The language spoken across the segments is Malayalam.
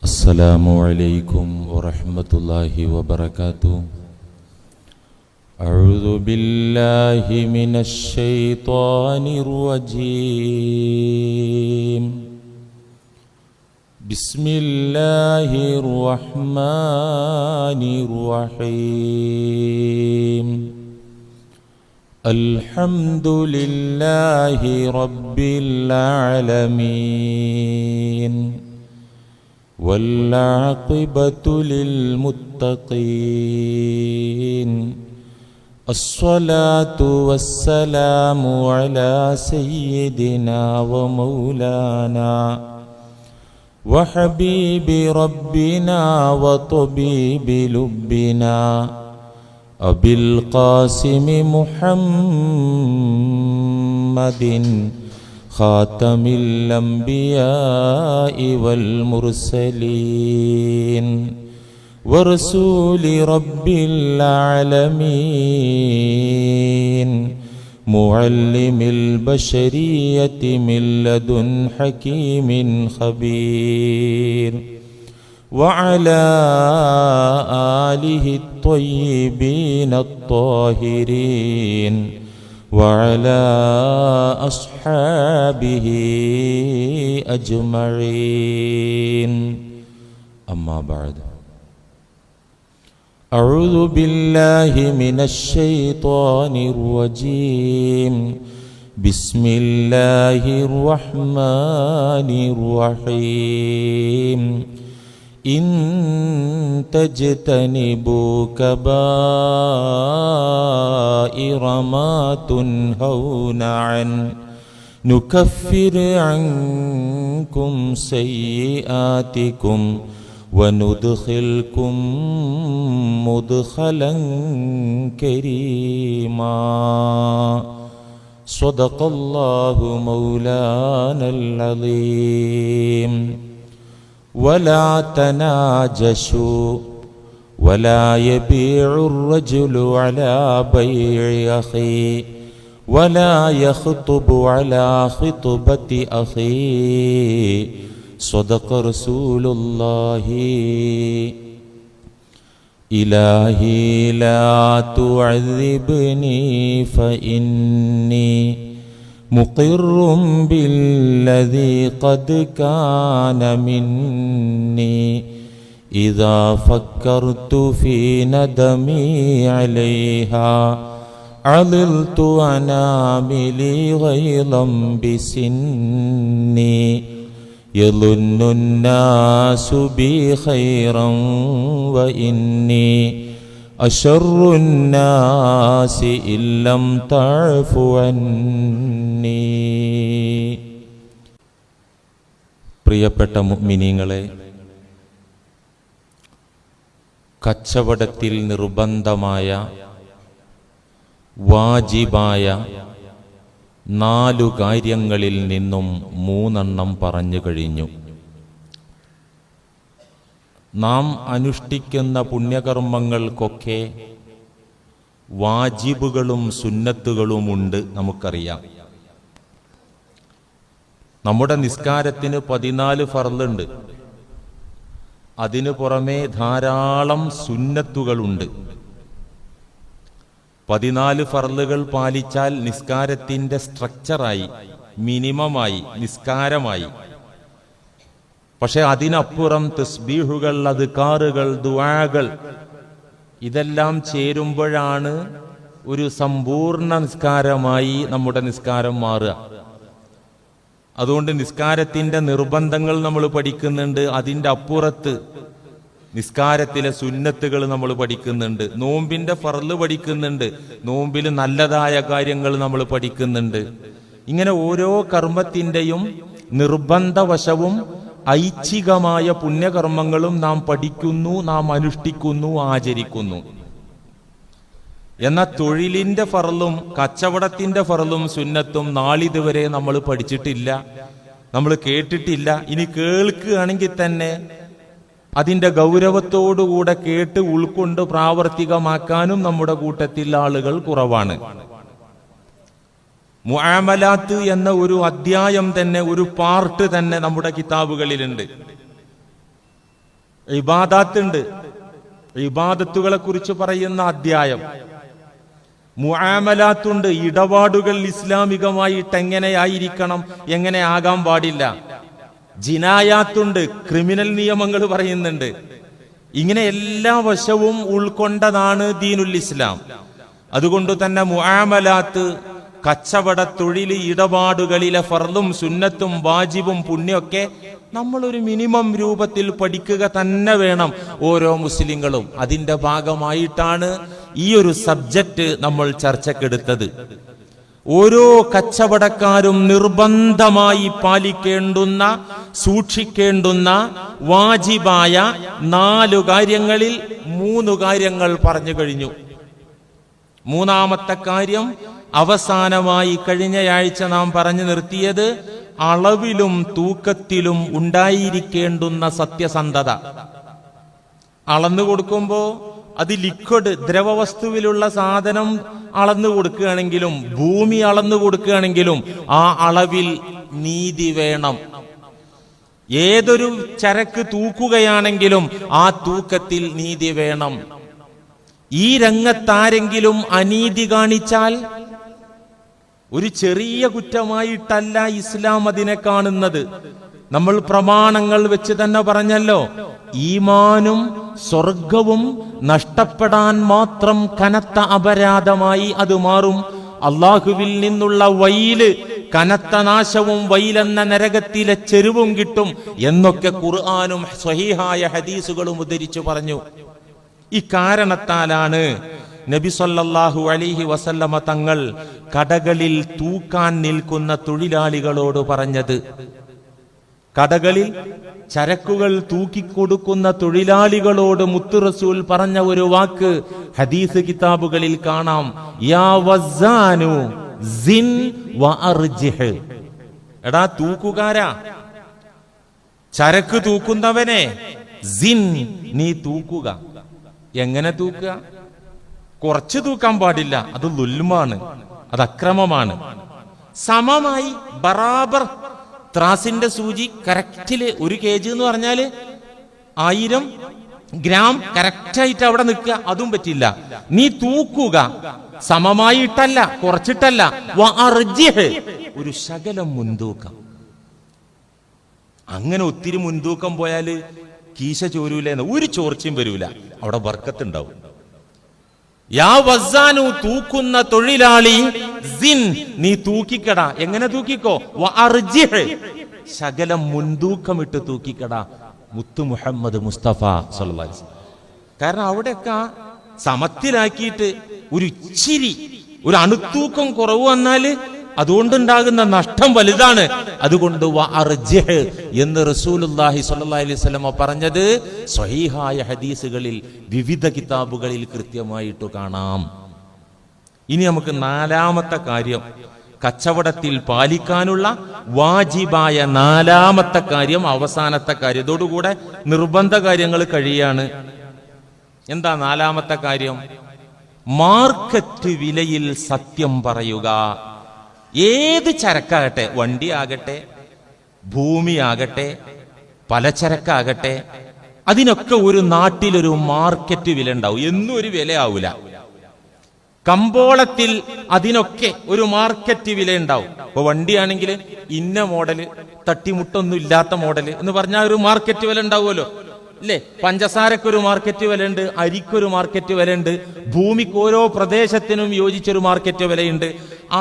السلام عليكم ورحمة الله وبركاته. أعوذ بالله من الشيطان الرجيم. بسم الله الرحمن الرحيم. الحمد لله رب العالمين والعاقبة للمتقين. الصلاة والسلام على سيدنا ومولانا وحبيب ربنا وطبيب لبنا أبي القاسم محمد خاتم الأنبياء والمرسلين ورسول رب العالمين معلم البشرية من لدن حكيم خبير وعلى آله الطيبين الطاهرين وعلى أصحابه أجمعين. أما بعد، أعوذ بالله من الشيطان الرجيم. بسم الله الرحمن الرحيم. إن تجتنبوا كبائر ما تنهون عنه نكفر عنكم سيئاتكم وندخلكم مدخلا كريما. صدق الله مولانا العظيم. ولا تناجشوا ولا يبيع الرجل على بيع أخيه ولا يخطب على خطبة أخيه. صدق رسول الله. إلهي لا تعذبني فإني مقر بالذي قد كان مني. إذا فكرت في ندمي عليها عضلت أناملي غيظا بسني. يظن الناس بي خيرا وإني أشر الناس إن لم تعف عني. പ്രിയപ്പെട്ട മുഅ്മിനീങ്ങളെ, കച്ചവടത്തിൽ നിർബന്ധമായ വാജിബായ 4 കാര്യങ്ങളിൽ നിന്നും 3 പറഞ്ഞു കഴിഞ്ഞു. നാം അനുഷ്ഠിക്കുന്ന പുണ്യകർമ്മങ്ങൾക്കൊക്കെ വാജിബുകളും സുന്നത്തുകളുമുണ്ട്, നമുക്കറിയാം. നമ്മുടെ നിസ്കാരത്തിന് 14 ഫർളുണ്ട്. അതിനു പുറമെ ധാരാളം സുന്നത്തുകളുണ്ട്. 14 ഫർളുകൾ പാലിച്ചാൽ നിസ്കാരത്തിൻ്റെ സ്ട്രക്ചറായി, മിനിമമായി, നിസ്കാരമായി. പക്ഷെ അതിനപ്പുറം തസ്ബീഹുകൾ, അദ്കാറുകൾ, ദുആകൾ ഇതെല്ലാം ചേരുമ്പോഴാണ് ഒരു സമ്പൂർണ്ണ നിസ്കാരമായി നമ്മുടെ നിസ്കാരം മാറുക. അതുകൊണ്ട് നിസ്കാരത്തിൻ്റെ നിർബന്ധങ്ങൾ നമ്മൾ പഠിക്കുന്നുണ്ട്. അതിൻ്റെ അപ്പുറത്ത് നിസ്കാരത്തിലെ സുന്നത്തുകൾ നമ്മൾ പഠിക്കുന്നുണ്ട്. നോമ്പിൻ്റെ ഫർള് പഠിക്കുന്നുണ്ട്. നോമ്പിൽ നല്ലതായ കാര്യങ്ങൾ നമ്മൾ പഠിക്കുന്നുണ്ട്. ഇങ്ങനെ ഓരോ കർമ്മത്തിൻ്റെയും നിർബന്ധവശവും ഐച്ഛികമായ പുണ്യകർമ്മങ്ങളും നാം പഠിക്കുന്നു, നാം അനുഷ്ഠിക്കുന്നു, ആചരിക്കുന്നു. എന്നാൽ തൊഴിലിൻ്റെ ഫർളും കച്ചവടത്തിൻ്റെ ഫർളും സുന്നത്തും നാളിതുവരെ നമ്മൾ പഠിച്ചിട്ടില്ല, നമ്മൾ കേട്ടിട്ടില്ല. ഇനി കേൾക്കുകയാണെങ്കിൽ തന്നെ അതിൻ്റെ ഗൗരവത്തോടുകൂടെ കേട്ട് ഉൾക്കൊണ്ട് പ്രാവർത്തികമാക്കാനും നമ്മുടെ കൂട്ടത്തിൽ ആളുകൾ കുറവാണ്. മുആമലാത്ത് എന്ന ഒരു അധ്യായം തന്നെ, ഒരു പാർട്ട് തന്നെ നമ്മുടെ കിതാബുകളിലുണ്ട്. ഇബാദാത്തുണ്ട്, ഇബാദത്തുകളെ കുറിച്ച് പറയുന്ന അധ്യായം. മുആമലാത്തുണ്ട്, ഇടപാടുകൾ ഇസ്ലാമികമായിട്ട് എങ്ങനെയായിരിക്കണം, എങ്ങനെ ആകാൻ പാടില്ല. ജിനായാത്തുണ്ട്, ക്രിമിനൽ നിയമങ്ങൾ പറയുന്നുണ്ട്. ഇങ്ങനെ എല്ലാ വശവും ഉൾക്കൊണ്ടതാണ് ദീനുൽ ഇസ്ലാം. അതുകൊണ്ട് തന്നെ മുആമലാത്ത്, കച്ചവട തൊഴിൽ ഇടപാടുകളിലെ ഫർളും സുന്നത്തും വാജിബും പുണ്യമൊക്കെ നമ്മളൊരു മിനിമം രൂപത്തിൽ പഠിക്കുക തന്നെ വേണം ഓരോ മുസ്ലിങ്ങളും. അതിന്റെ ഭാഗമായിട്ടാണ് ഈ ഒരു സബ്ജക്റ്റ് നമ്മൾ ചർച്ചക്കെടുത്തത്. ഓരോ കച്ചവടക്കാരും നിർബന്ധമായി പാലിക്കേണ്ടുന്ന, സൂക്ഷിക്കേണ്ടുന്ന വാജിബായ 4 കാര്യങ്ങളിൽ 3 കാര്യങ്ങൾ പറഞ്ഞു കഴിഞ്ഞു. മൂന്നാമത്തെ കാര്യം അവസാനമായി കഴിഞ്ഞയാഴ്ച നാം പറഞ്ഞു നിർത്തിയത് അളവിലും തൂക്കത്തിലും ഉണ്ടായിരിക്കേണ്ടുന്ന സത്യസന്ധത. അളന്നു കൊടുക്കുമ്പോ അത് ലിക്വിഡ് ദ്രവവസ്തുവിലുള്ള സാധനം അളന്നു കൊടുക്കുകയാണെങ്കിലും ഭൂമി അളന്നു കൊടുക്കുകയാണെങ്കിലും ആ അളവിൽ നീതി വേണം. ഏതൊരു ചരക്ക് തൂക്കുകയാണെങ്കിലും ആ തൂക്കത്തിൽ നീതി വേണം. ഈ രംഗത്താരെങ്കിലും അനീതി കാണിച്ചാൽ ഒരു ചെറിയ കുറ്റമായിട്ടല്ല ഇസ്ലാം അതിനെ കാണുന്നത്. നമ്മൾ പ്രമാണങ്ങൾ വെച്ച് തന്നെ പറഞ്ഞല്ലോ, ഈമാനും സ്വർഗവും നഷ്ടപ്പെടാൻ മാത്രം കനത്ത അപരാധമായി അത് മാറും. അള്ളാഹുവിൽ നിന്നുള്ള വൈല്, കനത്ത നാശവും വൈലെന്ന നരകത്തിലെ ചെരുവും കിട്ടും എന്നൊക്കെ ഖുർആനും സ്വഹീഹായ ഹദീസുകളും ഉദ്ധരിച്ചു പറഞ്ഞു. ഇക്കാരണത്താലാണ് നബി സല്ലല്ലാഹു അലൈഹി വസല്ലമ തങ്ങൾ കടകളിൽ തൂക്കാൻ നിൽക്കുന്ന തൊഴിലാളികളോട് പറഞ്ഞത്. കടകളിൽ ചരക്കുകൾ തൂക്കിക്കൊടുക്കുന്ന തൊഴിലാളികളോട് മുത്തു റസൂൽ പറഞ്ഞ ഒരു വാക്ക് ഹദീസ് കിതാബുകളിൽ കാണാം. യാ വസ്സാനു സിൻ വഅർജിഹ്. എടാ തൂക്കുകാരാ, ചരക്ക് തൂക്കുന്നവനെ, സിൻ, നീ തൂക്കുക. എങ്ങനെ തൂക്കുക? കുറച്ച് തൂക്കാൻ പാടില്ല, അത് ദുൽമാണ്, അത് അക്രമമാണ്. സമമായി ബറാബർ ത്രാസിന്റെ സൂചി കറക്റ്റില് 1 kg എന്ന് പറഞ്ഞാല് 1000 ഗ്രാം കറക്റ്റായിട്ട് അവിടെ നിൽക്കുക, അതും പറ്റില്ല. നീ തൂക്കുക, സമമായിട്ടല്ല, കുറച്ചിട്ടല്ല. ഒരു ശകലം മുൻതൂക്കം. അങ്ങനെ ഒത്തിരി മുൻതൂക്കം പോയാല് കീശ ചോരൂലെന്ന് ഒരു ചോർച്ചയും വരൂല, അവിടെ ബർക്കത്തുണ്ടാവും. യാ വസ്സാനു, തൂക്കുന്ന തൊഴിലാളി, സിൻ, നീ തൂക്കിക്കടാ. എങ്ങനെ തൂക്കിക്കോ? വഅർജിഹ്, ശകലം മുൻതൂക്കമിട്ട് തൂക്കിക്കടാ. മുത്തു മുഹമ്മദ് മുസ്തഫ സല്ലല്ലാഹു അലൈഹി വസല്ലം. കാരണം അവിടെയൊക്കെ സമത്തിലാക്കിയിട്ട് ഒരു ഇച്ചിരി, ഒരു അണുത്തൂക്കം കുറവ് വന്നാല് അതുകൊണ്ടുണ്ടാകുന്ന നഷ്ടം വലുതാണ്. അതുകൊണ്ട് വഅർജിഹ് എന്ന് റസൂലുള്ളാഹി സ്വല്ലല്ലാഹി അലൈഹി വസല്ലം പറഞ്ഞത് സ്വഹീഹായ ഹദീസുകളിൽ വിവിധ കിതാബുകളിൽ കൃത്യമായിട്ട് കാണാം. ഇനി നമുക്ക് 4ാമത്തെ കാര്യം, കച്ചവടത്തിൽ പാലിക്കാനുള്ള വാജിബായ 4ാമത്തെ കാര്യം, അവസാനത്തെ കാര്യം. ഇതോടുകൂടെ നിർബന്ധ കാര്യങ്ങൾ കഴിയാണ്. എന്താ 4ാമത്തെ കാര്യം? മാർക്കറ്റ് വിലയിൽ സത്യം പറയുക. ഏത് ചരക്കാകട്ടെ, വണ്ടി ആകട്ടെ, ഭൂമിയാകട്ടെ, പലചരക്കാകട്ടെ, അതിനൊക്കെ ഒരു നാട്ടിലൊരു മാർക്കറ്റ് വില ഉണ്ടാവും. എന്നും ഒരു വില ആവൂല. കമ്പോളത്തിൽ അതിനൊക്കെ ഒരു മാർക്കറ്റ് വില ഉണ്ടാവും. ഇപ്പൊ വണ്ടിയാണെങ്കിൽ ഇന്ന മോഡല്, തട്ടിമുട്ടൊന്നും ഇല്ലാത്ത മോഡല് എന്ന് പറഞ്ഞാൽ ഒരു മാർക്കറ്റ് വില ഉണ്ടാവുമല്ലോ, അല്ലേ? പഞ്ചസാരക്കൊരു മാർക്കറ്റ് വില ഉണ്ട്, അരിക്കൊരു മാർക്കറ്റ് വില ഉണ്ട്, ഭൂമിക്ക് ഓരോ പ്രദേശത്തിനും യോജിച്ചൊരു മാർക്കറ്റ് വിലയുണ്ട്.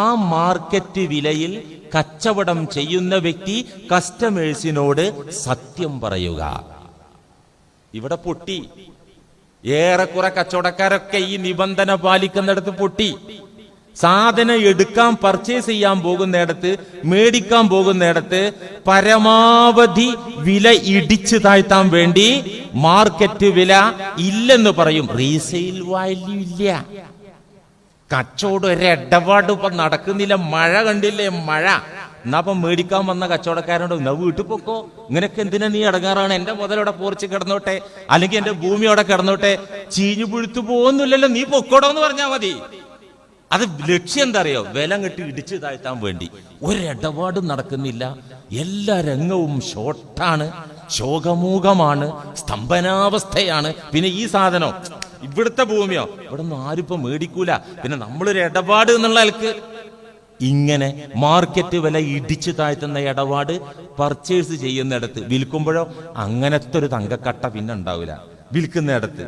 ആ മാർക്കറ്റ് വിലയിൽ കച്ചവടം ചെയ്യുന്ന വ്യക്തി കസ്റ്റമേഴ്സിനോട് സത്യം പറയുക. ഇവിടെ പൊട്ടി, ഏറെക്കുറെ കച്ചവടക്കാരൊക്കെ ഈ നിബന്ധന പാലിക്കുന്നിടത്ത് പൊട്ടി. സാധനം എടുക്കാൻ, പർച്ചേസ് ചെയ്യാൻ പോകുന്നിടത്ത്, മേടിക്കാൻ പോകുന്നിടത്ത് പരമാവധി വില ഇടിച്ചു താഴ്ത്താൻ വേണ്ടി മാർക്കറ്റ് വില ഇല്ലെന്ന് പറയും. റീസെയിൽ വാല്യൂ ഇല്ല. കച്ചവടം ഒരു ഇടപാട് ഇപ്പൊ നടക്കുന്നില്ല. മഴ കണ്ടില്ലേ, മഴ. എന്നാ അപ്പം മേടിക്കാൻ വന്ന കച്ചവടക്കാരോട് എന്നാ വീട്ടിൽ പൊക്കോ, ഇങ്ങനെയൊക്കെ എന്തിനാ നീ അടങ്ങാറാണ്? എന്റെ മുതലവിടെ പോർച്ച് കിടന്നോട്ടെ, അല്ലെങ്കിൽ എന്റെ ഭൂമി അവിടെ കിടന്നോട്ടെ, ചീഞ്ഞു പുഴുത്തു പോകുന്നില്ലല്ലോ, നീ പൊക്കോടോ എന്ന് പറഞ്ഞാൽ മതി. അത് ലക്ഷ്യം എന്താ അറിയോ? വില കെട്ടി ഇടിച്ചു താഴ്ത്താൻ വേണ്ടി. ഒരിടപാടും നടക്കുന്നില്ല, എല്ലാ രംഗവും ഷോർട്ടാണ്. ശോകമൂകമാണ്, സ്തംഭനാവസ്ഥയാണ്. പിന്നെ ഈ സാധനം ഇവിടുത്തെ ഭൂമിയോ ഇവിടെ ഒന്നും ആരിപ്പോ മേടിക്കൂല. പിന്നെ നമ്മളൊരു ഇടപാട് എന്നുള്ള ആൾക്ക് ഇങ്ങനെ മാർക്കറ്റ് വില ഇടിച്ചു താഴ്ത്തുന്ന ഇടപാട് പർച്ചേസ് ചെയ്യുന്നിടത്ത് വിൽക്കുമ്പോഴോ അങ്ങനത്തെ ഒരു തങ്കക്കട്ട പിന്നെ ഉണ്ടാവില്ല. വിൽക്കുന്നിടത്ത്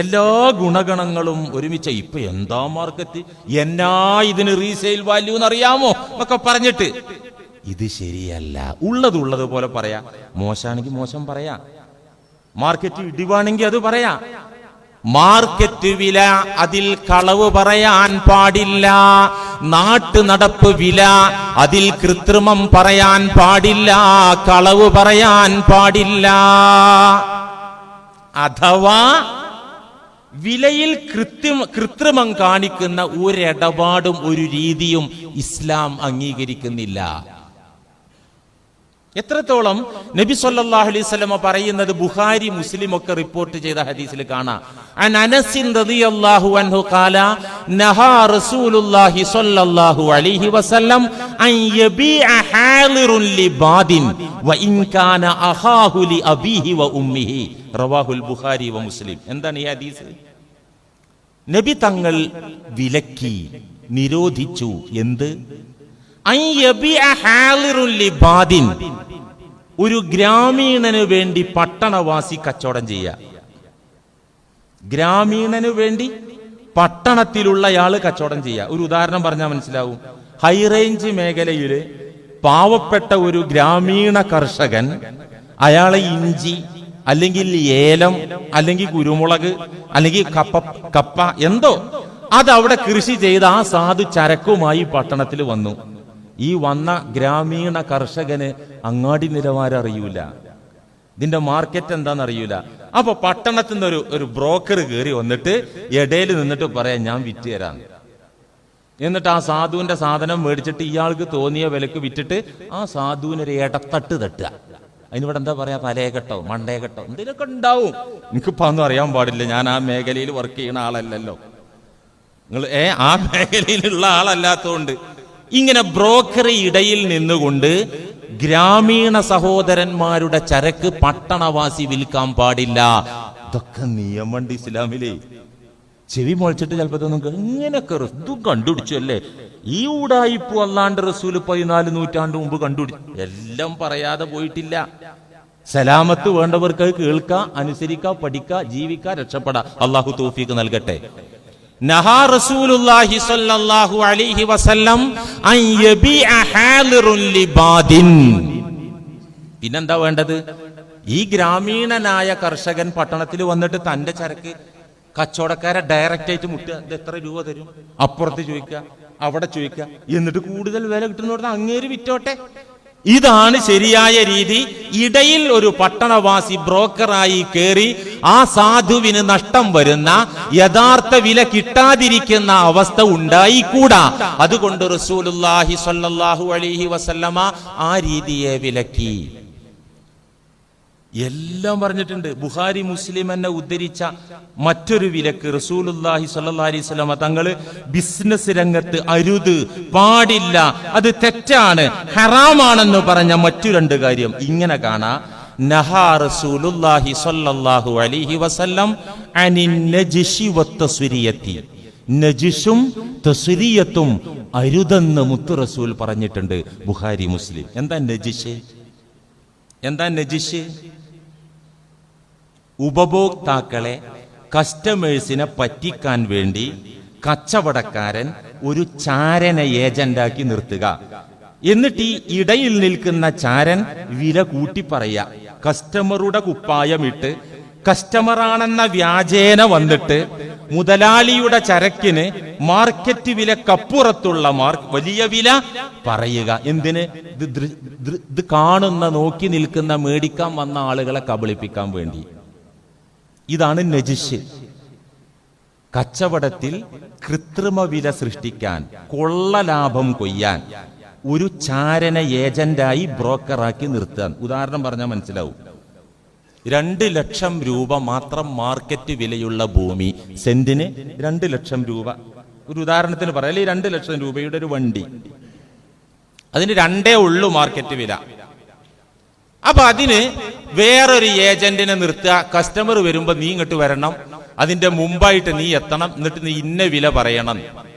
എല്ലാ ഗുണഗണങ്ങളും ഒരുമിച്ച് ഇപ്പൊ എന്താ മാർക്കറ്റ്, എന്നാ ഇതിന് റീസെയിൽ വാല്യൂ എന്നറിയാമോ എന്നൊക്കെ പറഞ്ഞിട്ട് ഇത് ശരിയല്ല. ഉള്ളത് പോലെ പറയാ, മോശമാണെങ്കിൽ മോശം പറയാ, മാർക്കറ്റ് ഇടിവാണെങ്കിൽ അത് പറയാ. മാർക്കറ്റ് വില അതിൽ കളവ് പറയാൻ പാടില്ല. നാട്ടു നടപ്പ് വില അതിൽ കൃത്രിമം പറയാൻ പാടില്ല, കളവ് പറയാൻ പാടില്ല. അഥവാ വിലയിൽ കൃത്രിമം കാണിക്കുന്ന ഒരിടപാടും ഒരു രീതിയും ഇസ്ലാം അംഗീകരിക്കുന്നില്ല. എത്രത്തോളം നബി സല്ലല്ലാഹു അലൈഹി വസല്ലമ പറയുന്നത് ബുഖാരി മുസ്ലിം ഒക്കെ റിപ്പോർട്ട് ചെയ്ത ഹദീസിൽ കാണാം. അൻ അനസ് റളിയല്ലാഹു അൻഹു ഖാല നഹാ റസൂലുള്ളാഹി സ്വല്ലല്ലാഹു അലൈഹി വസല്ലം അൻ യബീഅ ഹാലിറുൻ ലിബാദിൻ വഇൻ കാന അഖാഹു ലി അബീഹി വ ഉമ്മിഹി റവാഹുൽ ബുഖാരി വ മുസ്ലിം. എന്താണ് ഈ ഹദീസ്? നബി തങ്ങൾ വിലക്കി, നിരോധിച്ചു. എന്ത്? അൻ യബീഅ ഹാലിറുൻ ലിബാദിൻ, ഒരു ഗ്രാമീണന് വേണ്ടി പട്ടണവാസി കച്ചവടം ചെയ്യുക. ഗ്രാമീണന് വേണ്ടി പട്ടണത്തിലുള്ളയാള് കച്ചവടം ചെയ്യുക. ഒരു ഉദാഹരണം പറഞ്ഞാൽ മനസ്സിലാവും. ഹൈറേഞ്ച് മേഖലയില് പാവപ്പെട്ട ഒരു ഗ്രാമീണ കർഷകൻ അയാളെ ഇഞ്ചി അല്ലെങ്കിൽ ഏലം അല്ലെങ്കിൽ കുരുമുളക് അല്ലെങ്കിൽ കപ്പ എന്തോ അതവിടെ കൃഷി ചെയ്ത് ആ സാധു ചരക്കുമായി പട്ടണത്തിൽ വന്നു. ഈ വന്ന ഗ്രാമീണ കർഷകന് അങ്ങാടി നിലവാരം അറിയൂല, ഇതിന്റെ മാർക്കറ്റ് എന്താന്ന് അറിയൂല. അപ്പൊ പട്ടണത്തിൽ നിന്ന് ഒരു ബ്രോക്കർ കയറി വന്നിട്ട് ഇടയിൽ നിന്നിട്ട് പറയാം ഞാൻ വിറ്റ് തരാം. എന്നിട്ട് ആ സാധുവിന്റെ സാധനം മേടിച്ചിട്ട് ഇയാൾക്ക് തോന്നിയ വിലക്ക് വിറ്റിട്ട് ആ സാധുവിനൊരു ഇടത്തട്ട് തട്ടുക. അതിനിവിടെ എന്താ പറയാ, തലേകെട്ടോ മണ്ടേകെട്ടോ എന്തിനൊക്കെ ഉണ്ടാവും. എനിക്കിപ്പോ ഒന്നും അറിയാൻ പാടില്ല, ഞാൻ ആ മേഖലയിൽ വർക്ക് ചെയ്യുന്ന ആളല്ലല്ലോ. നിങ്ങൾ ആ മേഖലയിലുള്ള ആളല്ലാത്തതുകൊണ്ട് ഇങ്ങനെ ബ്രോക്കർ ഇടയിൽ നിന്നുകൊണ്ട് ഗ്രാമീണ സഹോദരന്മാരുടെ ചരക്ക് പട്ടണവാസി വിൽക്കാൻ പാടില്ല. ഇതൊക്കെ നിയമമുണ്ട് ഇസ്ലാമിലെ. ചെവി മുളച്ചിട്ട് ചിലപ്പോ ഇങ്ങനെയൊക്കെ ഇതും കണ്ടുപിടിച്ചു അല്ലേ. ഈ ഉടായിപ്പ് അല്ലാണ്ട് റസൂൽ 14 നൂറ്റാണ്ട് മുമ്പ് കണ്ടുപിടിച്ചു. എല്ലാം പറയാതെ പോയിട്ടില്ല. സലാമത്ത് വേണ്ടവർക്ക് കേൾക്കുക, അനുസരിക്കുക, പഠിക്കുക, ജീവിക്കുക, രക്ഷപ്പെടാ. അള്ളാഹു തൗഫീഖ് നൽകട്ടെ. നഹാ റസൂലുള്ളാഹി സ്വല്ലല്ലാഹു അലൈഹി വസല്ലം അൻ യബീഅ ഹാലിറുൻ ലിബാദിൻ. പിന്നെന്താ വേണ്ടത്? ഈ ഗ്രാമീണനായ കർഷകൻ പട്ടണത്തിൽ വന്നിട്ട് തന്റെ ചരക്ക് കച്ചവടക്കാരെ ഡയറക്റ്റ് ആയിട്ട് മുട്ടുക. ഇത് എത്ര രൂപ തരും? അപ്പുറത്ത് ചോദിക്കുക, അവിടെ ചോദിക്കുക, എന്നിട്ട് കൂടുതൽ വില കിട്ടുന്ന അങ്ങേര് വിറ്റോട്ടെ. ഇതാണ് ശരിയായ രീതി. ഇടയിൽ ഒരു പട്ടണവാസി ബ്രോക്കറായി കയറി ആ സാധുവിന് നഷ്ടം വരുന്ന, യഥാർത്ഥ വില കിട്ടാതിരിക്കുന്ന അവസ്ഥ ഉണ്ടായിക്കൂടാ. അതുകൊണ്ട് റസൂലുള്ളാഹി സ്വല്ലല്ലാഹു അലൈഹി വസല്ലമ ആ രീതിയെ വിലക്കി. എല്ലാം പറഞ്ഞിട്ടുണ്ട്. ബുഖാരി മുസ്ലിം എന്നെ ഉദ്ധരിച്ച മറ്റൊരു വിലക്ക് റസൂലുള്ളാഹി സ്വല്ലല്ലാഹി അലൈഹി വസല്ലമ തങ്ങള് ബിസിനസ് രംഗത്ത് അരുത്, പാടില്ല, അത് തെറ്റാണ്, ഹറാമാണെന്ന് പറഞ്ഞ മറ്റു 2 കാര്യം ഇങ്ങനെ കാണാം. നഹാ റസൂലുള്ളാഹി സ്വല്ലല്ലാഹു അലൈഹി വസല്ലം അനിൻ നജ്ശി വത്തസ്രിയത്തി. നജിഷും തസ്രിയത്തും അരുതെന്ന് മുത്തു റസൂൽ പറഞ്ഞിട്ടുണ്ട്. ബുഖാരി മുസ്ലിം. എന്താ നജിഷ്? എന്താ നജിഷ്? ഉപഭോക്താക്കളെ, കസ്റ്റമേഴ്സിനെ പറ്റിക്കാൻ വേണ്ടി കച്ചവടക്കാരൻ ഒരു ചാരനെ ഏജന്റാക്കി നിർത്തുക. എന്നിട്ട് ഈ ഇടയിൽ നിൽക്കുന്ന ചാരൻ വില കൂട്ടി പറയുക. കസ്റ്റമറുടെ കുപ്പായമിട്ട് കസ്റ്റമറാണെന്ന വ്യാജേന വന്നിട്ട് മുതലാളിയുടെ ചരക്കിന് മാർക്കറ്റ് വിലക്കപ്പുറത്തുള്ള വലിയ വില പറയുക. എന്തിന്? ഇത് കാണുന്ന, നോക്കി നിൽക്കുന്ന, മേടിക്കാൻ വന്ന ആളുകളെ കബളിപ്പിക്കാൻ വേണ്ടി. ഇതാണ് നജിഷ്. കച്ചവടത്തിൽ കൃത്രിമ വില സൃഷ്ടിക്കാൻ, കൊള്ള ലാഭം കൊയ്യാൻ ഒരു ചാരന ഏജന്റായി ബ്രോക്കറാക്കി നിർത്താൻ. ഉദാഹരണം പറഞ്ഞാൽ മനസ്സിലാവും. 2 ലക്ഷം രൂപ മാത്രം മാർക്കറ്റ് വിലയുള്ള ഭൂമി, സെന്റിന് 2 ലക്ഷം രൂപ. ഒരു ഉദാഹരണത്തിന് പറയാം, അല്ലെങ്കിൽ 2 ലക്ഷം രൂപയുടെ ഒരു വണ്ടി, അതിന് 2 ഉള്ളൂ മാർക്കറ്റ് വില. അപ്പൊ അതിന് വേറൊരു ഏജന്റിനെ നിർത്തുക. കസ്റ്റമർ വരുമ്പോ നീ ഇങ്ങോട്ട് വരണം, അതിന്റെ മുമ്പായിട്ട് നീ എത്തണം, എന്നിട്ട് നീ ഇന്ന വില പറയണം.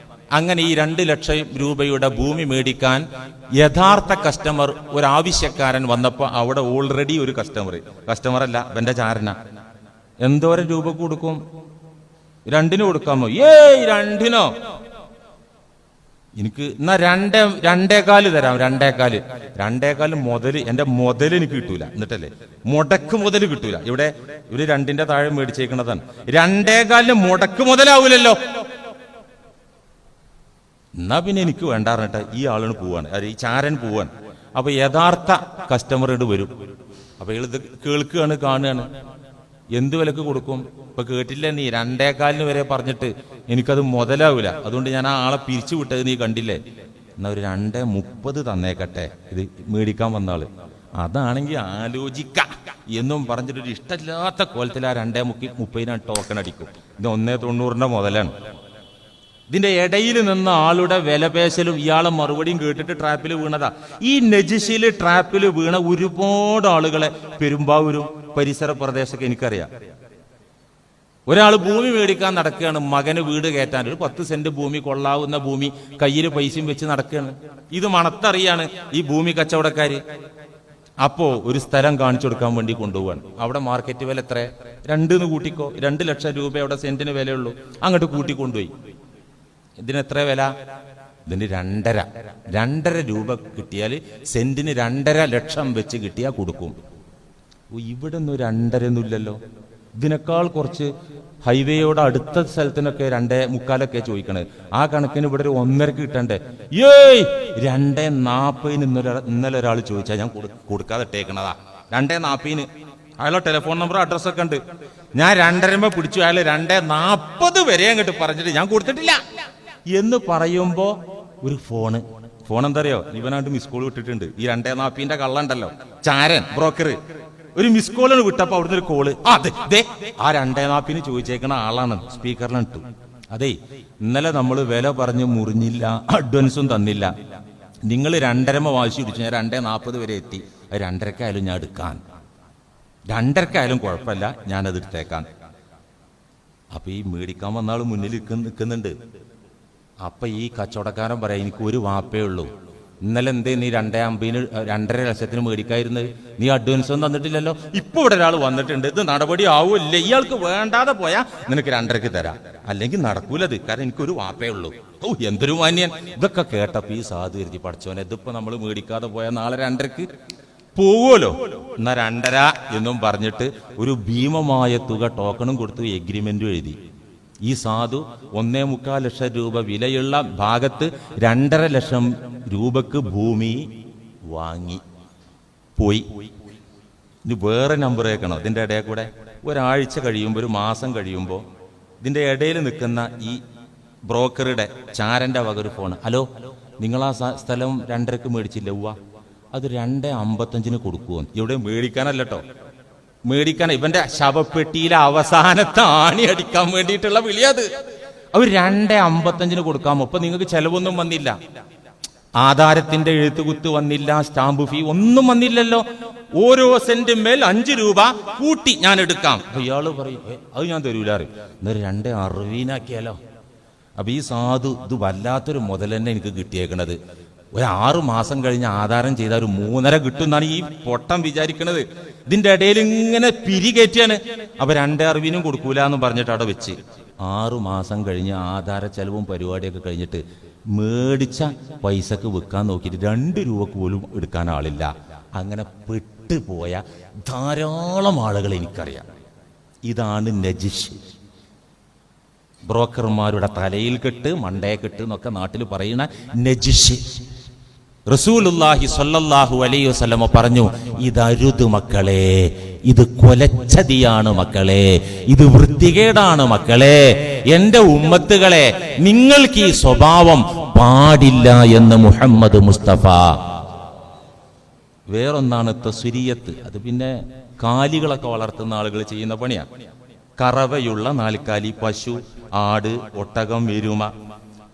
അങ്ങനെ ഈ 2 ലക്ഷം രൂപയുടെ ഭൂമി മേടിക്കാൻ യഥാർത്ഥ കസ്റ്റമർ, ഒരു ആവശ്യക്കാരൻ വന്നപ്പോ അവിടെ ഓൾറെഡി ഒരു കസ്റ്റമർ അല്ല, എന്റെ ചാരന. എന്തോരം രൂപ കൊടുക്കും? 2 കൊടുക്കാമോ? 2 എനിക്ക് എന്നാ 2.25 തരാം. 2.25 മുതൽ, എന്റെ മുതൽ എനിക്ക് കിട്ടൂല. എന്നിട്ടല്ലേ മുടക്ക് മുതൽ കിട്ടൂല. ഇവിടെ ഇവര് 2ന്റെ താഴെ മേടിച്ചേക്കുന്നതാണ്. 2.25 മുടക്ക് മുതലാവൂലല്ലോ. എന്നാ പിന്നെ എനിക്ക് വേണ്ടാറിട്ട് ഈ ആളിന് പോവാണ്, ഈ ചാരൻ പോവാൻ. അപ്പൊ യഥാർത്ഥ കസ്റ്റമർ വരും. അപ്പൊ ഇത് കേൾക്കുകയാണ്, കാണുകയാണ്. എന്ത് വിലക്ക് കൊടുക്കും? ഇപ്പൊ കേട്ടില്ല നീ 2.25 വരെ പറഞ്ഞിട്ട് എനിക്കത് മുതലാവൂല, അതുകൊണ്ട് ഞാൻ ആ ആളെ പിരിച്ചു വിട്ടത് നീ കണ്ടില്ലേ. എന്നാ ഒരു 2.30 തന്നേക്കട്ടെ, ഇത് മേടിക്കാൻ വന്ന ആള്. അതാണെങ്കിൽ ആലോചിക്ക എന്നും പറഞ്ഞിട്ടൊരു ഇഷ്ടമില്ലാത്ത കോലത്തിൽ ആ 2.30 ടോക്കൺ അടിക്കും. ഇത് 1.90 മുതലാണ്. ഇതിന്റെ ഇടയിൽ നിന്ന ആളുടെ വിലപേശലും ഇയാളെ മറുപടിയും കേട്ടിട്ട് ട്രാപ്പിൽ വീണതാ. ഈ നജിഷിൽ ട്രാപ്പിൽ വീണ ഒരുപാട് ആളുകളെ പെരുമ്പാവൂരും പരിസര പ്രദേശമൊക്കെ എനിക്കറിയാം. ഒരാൾ ഭൂമി മേടിക്കാൻ നടക്കുകയാണ്, മകന് വീട് കയറ്റാൻ. ഒരു 10 സെന്റ് ഭൂമി, കൊള്ളാവുന്ന ഭൂമി, കയ്യിൽ പൈസയും വെച്ച് നടക്കുകയാണ്. ഇത് മണത്തറിയാണ് ഈ ഭൂമി കച്ചവടക്കാര്. അപ്പോ ഒരു സ്ഥലം കാണിച്ചു കൊടുക്കാൻ വേണ്ടി കൊണ്ടുപോവാണ്. അവിടെ മാർക്കറ്റ് വില എത്ര? 2 കൂട്ടിക്കോ, 2 ലക്ഷം രൂപ അവിടെ സെന്റിന് വിലയുള്ളൂ. അങ്ങോട്ട് കൂട്ടിക്കൊണ്ടുപോയി. ഇതിനെത്ര വില? ഇതിന് 2.5 രൂപ കിട്ടിയാൽ സെന്റിന് 2.5 ലക്ഷം വെച്ച് കിട്ടിയാൽ കൊടുക്കും. ഇവിടെ ഒന്നും 2.5 ഇല്ലല്ലോ. ഇതിനേക്കാൾ കുറച്ച് ഹൈവേയോട് അടുത്ത സ്ഥലത്തിനൊക്കെ 2.25 ചോദിക്കണത്. ആ കണക്കിന് ഇവിടെ ഒരു 1.5 കിട്ടണ്ടേ? 2.40 ഇന്നലെ ഒരാൾ ചോദിച്ചാൽ ഞാൻ കൊടുക്കാതെ ഇട്ടേക്കണതാ. 2.40 അയാളെ ടെലിഫോൺ നമ്പർ, അഡ്രസ്സൊക്കെ ഉണ്ട്. ഞാൻ 2.5 പിടിച്ചു. അയാൾ 2.40 വരെ അങ്ങോട്ട് പറഞ്ഞിട്ട് ഞാൻ കൊടുത്തിട്ടില്ല എന്ന് പറയുമ്പോ ഒരു ഫോൺ എന്താ അറിയോ? ഇവനായിട്ട് മിസ് കോൾ വിട്ടിട്ടുണ്ട്. ഈ 2.40 കള്ളുണ്ടല്ലോ, ചാരൻ ബ്രോക്കർ, ഒരു മിസ് കോളിന് വിട്ടപ്പോ അവിടുന്ന് ഒരു കോള്. അതെ, ആ 2.40 ചോദിച്ചേക്കണ ആളാണ്. സ്പീക്കറിലാണ് ഇട്ടു. അതെ, ഇന്നലെ നമ്മൾ വില പറഞ്ഞ് മുറിഞ്ഞില്ല, അഡ്വാൻസും തന്നില്ല. നിങ്ങൾ 2.5 വാശി പിടിച്ചു. ഞാൻ 2.40 വരെ എത്തി. അത് 2.5 ഞാൻ എടുക്കാൻ, 2.5 കുഴപ്പമില്ല, ഞാനത് എടുത്തേക്കാൻ. അപ്പൊ ഈ മേടിക്കാൻ വന്ന ആള് മുന്നിൽ നിൽക്കുന്നുണ്ട്. അപ്പൊ ഈ കച്ചവടക്കാരൻ പറയാം, എനിക്ക് ഒരു വാപ്പേ ഉള്ളൂ. ഇന്നലെ എന്തേ നീ 2.50 2.5 ലക്ഷത്തിന് മേടിക്കായിരുന്നത്? നീ അഡ്വാൻസ് ഒന്നും തന്നിട്ടില്ലല്ലോ. ഇപ്പൊ ഇവിടെ ഒരാൾ വന്നിട്ടുണ്ട്, ഇത് നടപടി ആവൂല്ല. ഇയാൾക്ക് വേണ്ടാതെ പോയാ നിനക്ക് 2.5 തരാം, അല്ലെങ്കിൽ നടക്കൂലത്, കാരണം എനിക്കൊരു വാപ്പേ ഉള്ളൂ. എന്തൊരു മാന്യൻ. ഇതൊക്കെ കേട്ടപ്പോ ഈ സാധു കരുതി, പഠിച്ചോനെ ഇതിപ്പോ നമ്മൾ മേടിക്കാതെ പോയാൽ നാളെ 2.5 പോവുമല്ലോ. എന്നാ 2.5 എന്നും പറഞ്ഞിട്ട് ഒരു ഭീമമായ തുക ടോക്കണും കൊടുത്തു, എഗ്രിമെന്റും എഴുതി. ഈ സാധു 1.25 ലക്ഷം രൂപ വിലയുള്ള ഭാഗത്ത് 2.5 ലക്ഷം രൂപക്ക് ഭൂമി വാങ്ങി പോയി. ഇത് വേറെ നമ്പർ കേൾക്കണോ? ഇതിന്റെ ഇടയിൽ കൂടെ ഒരാഴ്ച കഴിയുമ്പോൾ, ഒരു മാസം കഴിയുമ്പോൾ ഇതിന്റെ ഇടയിൽ നിൽക്കുന്ന ഈ ബ്രോക്കറുടെ ചാരന്റെ വക ഒരു ഫോൺ. ഹലോ, നിങ്ങൾ ആ സ്ഥലം 2.5 മേടിച്ചില്ല? ഉവ്വ. അത് 2.55 കൊടുക്കുമോ? ഇവിടെ മേടിക്കാനല്ലോ, മേടിക്കാൻ ഇവന്റെ ശവപ്പെട്ടിയിലെ അവസാനത്തെ ആണി അടിക്കാൻ വേണ്ടിയിട്ടുള്ള വിളിയത്. അവർ 2.55 കൊടുക്കാമോ? അപ്പൊ നിങ്ങൾക്ക് ചെലവൊന്നും വന്നില്ല, ആധാരത്തിന്റെ എഴുത്തുകുത്ത് വന്നില്ല, സ്റ്റാമ്പ് ഫീ ഒന്നും വന്നില്ലല്ലോ. ഓരോ സെന്റിന്മേൽ 5 രൂപ കൂട്ടി ഞാൻ എടുക്കാം. അപ്പൊ ഇയാള് പറയും, അത് ഞാൻ തരൂല. എന്നൊരു 2.60 അപ്പൊ ഈ സാധു, ഇത് വല്ലാത്തൊരു മുതൽ തന്നെ എനിക്ക് കിട്ടിയേക്കണത്. ഒരു 6 മാസം കഴിഞ്ഞ് ആധാരം ചെയ്ത ഒരു 3.5 കിട്ടുമെന്നാണ് ഈ പൊട്ടം വിചാരിക്കണത്. ഇതിന്റെ ഇടയിൽ ഇങ്ങനെ പിരികേറ്റാണ്. അപ്പൊ 2.60 കൊടുക്കൂല എന്ന് പറഞ്ഞിട്ട് അവിടെ വെച്ച് 6 മാസം കഴിഞ്ഞ് ആധാര ചെലവും പരിപാടിയൊക്കെ കഴിഞ്ഞിട്ട് മേടിച്ച പൈസക്ക് വിൽക്കാൻ നോക്കിയിട്ട് 2 രൂപക്ക് പോലും എടുക്കാൻ ആളില്ല. അങ്ങനെ പെട്ടുപോയ ധാരാളം ആളുകൾ എനിക്കറിയാം. ഇതാണ് നജിഷ്. ബ്രോക്കർമാരുടെ തലയിൽ കെട്ട്, മണ്ടയെ കെട്ട് എന്നൊക്കെ നാട്ടിൽ പറയുന്ന നജിഷ്. റസൂലുള്ളാഹി സ്വല്ലല്ലാഹു അലൈഹി വസല്ലം പറഞ്ഞു, ഇതരുത് മക്കളെ, ഇത് കൊലച്ചതിയാണ് മക്കളെ, ഇത് വൃത്തികേടാണ് മക്കളെ, എന്റെ ഉമ്മത്തുകളെ, നിങ്ങൾക്ക് ഈ സ്വഭാവം പാടില്ല എന്ന് മുഹമ്മദ് മുസ്തഫ. വേറൊന്നാണ് തസ്വീരിയത്ത്. അത് പിന്നെ കാലികളൊക്കെ വളർത്തുന്ന ആളുകൾ ചെയ്യുന്ന പണിയാണ്. കറവയുള്ള 4 കാലി, പശു, ആട്, ഒട്ടകം, എരുമ.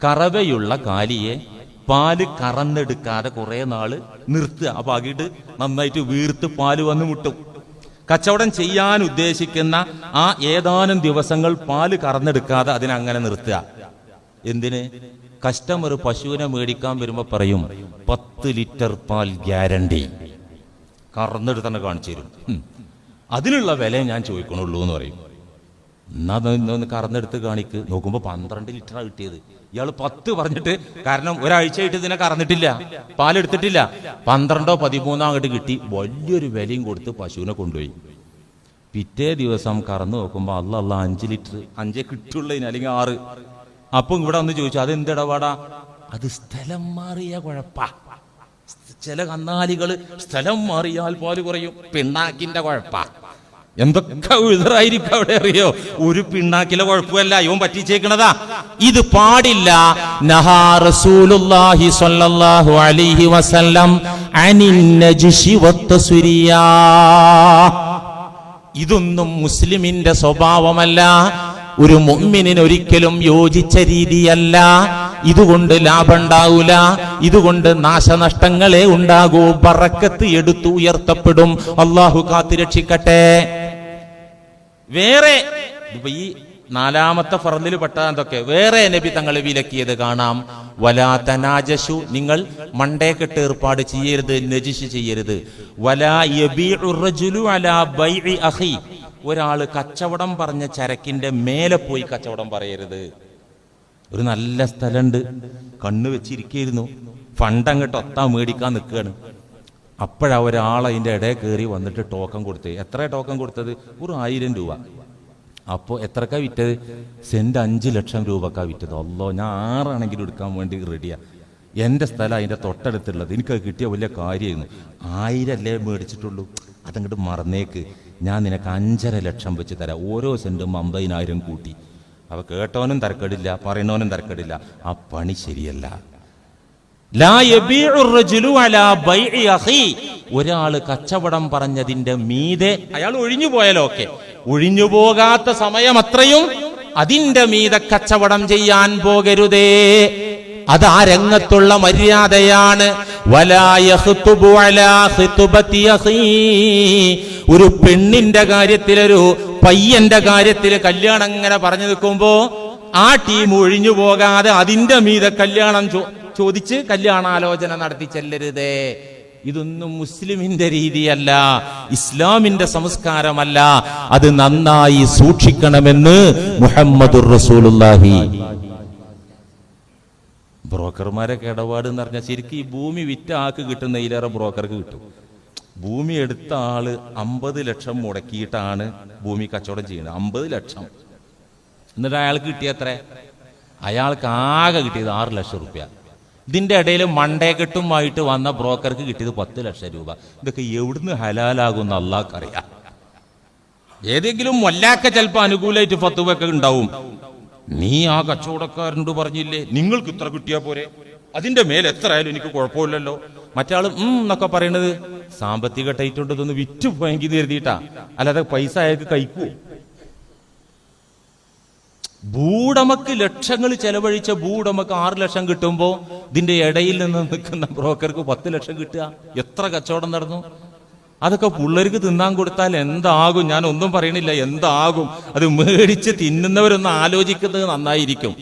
കറവയുള്ള കാലിയെ പാല് കറന്നെടുക്കാതെ കുറെ നാള് നിർത്തുക. അപ്പൊ അകിട്ട് നന്നായിട്ട് വീർത്ത് പാല് വന്ന് മുട്ടും. കച്ചവടം ചെയ്യാൻ ഉദ്ദേശിക്കുന്ന ആ ഏതാനും ദിവസങ്ങൾ പാല് കറന്നെടുക്കാതെ അതിനങ്ങനെ നിർത്തുക. എന്തിന്? കസ്റ്റമർ പശുവിനെ മേടിക്കാൻ വരുമ്പോ പറയും 10 ലിറ്റർ പാൽ ഗ്യാരണ്ടി, കറന്നെടുത്ത് തന്നെ കാണിച്ചു തരും. അതിനുള്ള വില ഞാൻ ചോദിക്കണുള്ളൂ എന്ന് പറയും. എന്നാ ഒന്ന് കറന്നെടുത്ത് കാണിക്ക്. നോക്കുമ്പോ 12 ലിറ്ററാണ് കിട്ടിയത്. ഇയാൾ 10 പറഞ്ഞിട്ട്, കാരണം ഒരാഴ്ചയായിട്ട് ഇതിനെ കറന്നിട്ടില്ല, പാലെടുത്തിട്ടില്ല. 12ഓ 13ഓ അങ്ങോട്ട് കിട്ടി. വലിയൊരു വിലയും കൊടുത്ത് പശുവിനെ കൊണ്ടുപോയി. പിറ്റേ ദിവസം കറന്നു നോക്കുമ്പോ അല്ല 5 ലിറ്റർ, 5 കിട്ടുള്ളതിന്, അല്ലെങ്കിൽ 6. അപ്പം ഇവിടെ ഒന്ന് ചോദിച്ചു, അത് എന്തിടപാടാ? അത് സ്ഥലം മാറിയ കുഴപ്പാ. ചില കന്നാലികള് സ്ഥലം മാറിയാൽ പാല് കുറയും. പിണ്ണാക്കിന്റെ കുഴപ്പാ. എന്തൊക്കെ ഉഴുതറായിരിക്കും അവിടെ, അറിയോ? ഒരു പിണ്ണാക്കിലെ കുഴപ്പമല്ല, ഇവൻ പറ്റിച്ചേക്കണതാ. ഇത് പാടില്ല. നഹാ റസൂലുള്ളാഹി സ്വല്ലല്ലാഹു അലൈഹി വസല്ലം അനിൻ നജ്ശി വത്തസ്രിയാ. ഇതൊന്നും മുസ്ലിമിന്റെ സ്വഭാവമല്ല, ഒരു മുഅ്മിനിന് ഒരിക്കലും യോജിച്ച രീതിയല്ല. ഇതുകൊണ്ട് ലാഭം ഉണ്ടാവൂല, ഇതുകൊണ്ട് നാശനഷ്ടങ്ങളെ ഉണ്ടാകൂ. ബറക്കത്ത് എടുത്തു ഉയർത്തപ്പെടും. അള്ളാഹു കാത്തുരക്ഷിക്കട്ടെ. വേറെ ഇപ്പൊ ഈ 4ാമത്തെ ഫർളിൽ പെട്ട എന്തൊക്കെ വേറെ നബി തങ്ങൾ വിലക്കിയത് കാണാം. വലാ തനാജശു, നിങ്ങൾ മണ്ടേക്കെട്ട് ഏർപ്പാട് ചെയ്യരുത്, നജിഷ് ചെയ്യരുത്. വലാ യബീഉ റജുലു അലാ ബൈഇ അഖി, ഒരാള് കച്ചവടം പറഞ്ഞ ചരക്കിന്റെ മേലെ പോയി കച്ചവടം പറയരുത്. ഒരു നല്ല സ്ഥലമുണ്ട്, കണ്ണു വെച്ചിരിക്കുന്നു, ഫണ്ട് അങ്ങോട്ട് ഒത്താ മേടിക്കാൻ നിൽക്കുകയാണ്. അപ്പോഴാ ഒരാൾ അതിൻ്റെ ഇടയിൽ കയറി വന്നിട്ട് ടോക്കൺ കൊടുത്തത്. എത്ര ടോക്കൺ കൊടുത്തത്? ഒരു 1000 രൂപ. അപ്പോൾ എത്രക്കാ വിറ്റത്? സെന്റ് 5 ലക്ഷം രൂപക്കാ വിറ്റത്. അല്ലോ, ഞാൻ 6 ആണെങ്കിലും എടുക്കാൻ വേണ്ടി റെഡിയാ. എൻ്റെ സ്ഥലം അതിൻ്റെ തൊട്ടടുത്തുള്ളത്, എനിക്കത് കിട്ടിയ വലിയ കാര്യമായിരുന്നു. 1000 അല്ലേ മേടിച്ചിട്ടുള്ളൂ, അതങ്ങോട്ട് മറന്നേക്ക്, ഞാൻ നിനക്ക് 5.5 ലക്ഷം വെച്ച് തരാം. ഓരോ സെന്റും 50,000 കൂട്ടി. അവ കേട്ടവനും തരക്കേടില്ല, പറയുന്നവനും തരക്കേടില്ല. ആ പണി ശരിയല്ല. ലാ യബീഉ റജുലു അലാ ബൈഇ അഖി, ഒരാള് കച്ചവടം പറഞ്ഞതിന്റെ മീതെ അയാൾ ഒഴിഞ്ഞു പോയാലോ, ഓക്കെ, ഒഴിഞ്ഞു പോകാത്ത സമയം അത്രയും അതിന്റെ മീതെ കച്ചവടം ചെയ്യാൻ പോകരുതേ. അത് ആ രംഗത്തുള്ള മര്യാദയാണ്. വലാ യഖ്തുബു അലാ ഖിത്ബതി അഖി, ഒരു പെണ്ണിന്റെ കാര്യത്തിൽ, ഒരു പയ്യന്റെ കാര്യത്തിൽ കല്യാണം ഇങ്ങനെ പറഞ്ഞു നിൽക്കുമ്പോ ആ ടീം ഒഴിഞ്ഞു പോകാതെ അതിന്റെ മീതെ കല്യാണം ചോദിച്ച് കല്യാണാലോചന നടത്തി ചെല്ലരുതേ. ഇതൊന്നും മുസ്ലിമിന്റെ രീതിയല്ല, ഇസ്ലാമിന്റെ സംസ്കാരമല്ല. അത് നന്നായി സൂക്ഷിക്കണമെന്ന് മുഹമ്മദുർ റസൂലുള്ളാഹി. ബ്രോക്കർമാരൊക്കെ ഇടപാട് എന്ന് പറഞ്ഞാൽ ശരിക്കും ഈ ഭൂമി വിറ്റ ആൾക്ക് കിട്ടുന്ന ഇതിലേറെ ബ്രോക്കർക്ക് കിട്ടും. ഭൂമി എടുത്ത ആള് 50 ലക്ഷം മുടക്കിയിട്ടാണ് ഭൂമി കച്ചവടം ചെയ്യുന്നത്. 50 ലക്ഷം. എന്നിട്ട് അയാൾക്ക് കിട്ടിയത്ര? അയാൾക്ക് ആകെ കിട്ടിയത് 6 ലക്ഷം റുപ്യ. ഇതിന്റെ ഇടയിൽ മണ്ടേക്കെട്ടുമായിട്ട് വന്ന ബ്രോക്കർക്ക് കിട്ടിയത് 10 ലക്ഷം രൂപ. ഇതൊക്കെ എവിടുന്ന് ഹലാലാകുന്ന അള്ളാഹ്ക്കറിയാം. ഏതെങ്കിലും മൊല്ലാക്ക ചിലപ്പോൾ അനുകൂലമായിട്ട് ഫത്വയൊക്കെ ഉണ്ടാവും. നീ ആ കച്ചവടക്കാരനോട് പറഞ്ഞില്ലേ നിങ്ങൾക്ക് ഇത്ര കിട്ടിയാ പോരെ, അതിന്റെ മേലെ എത്ര ആയാലും എനിക്ക് കുഴപ്പമില്ലല്ലോ. മറ്റാള് എന്നൊക്കെ പറയണത് സാമ്പത്തിക ടൈറ്റ് കൊണ്ട് ഇതൊന്ന് വിറ്റു പോയെങ്കിൽ കരുതിയിട്ടാ, അല്ലാതെ പൈസ അയാൾക്ക് കഴിക്കൂ. ഭൂടമക്ക് ലക്ഷങ്ങൾ ചെലവഴിച്ച ഭൂടമക്ക് 6 ലക്ഷം കിട്ടുമ്പോ ഇതിന്റെ ഇടയിൽ നിന്ന് നിൽക്കുന്ന ബ്രോക്കർക്ക് 10 ലക്ഷം കിട്ടുക. എത്ര കച്ചവടം നടന്നു. അതൊക്കെ പിള്ളേർക്ക് തിന്നാൻ കൊടുത്താൽ എന്താകും? ഞാൻ ഒന്നും പറയണില്ല, എന്താകും. അത് മേടിച്ച് തിന്നുന്നവരൊന്ന് ആലോചിക്കുന്നത് നന്നായിരിക്കും.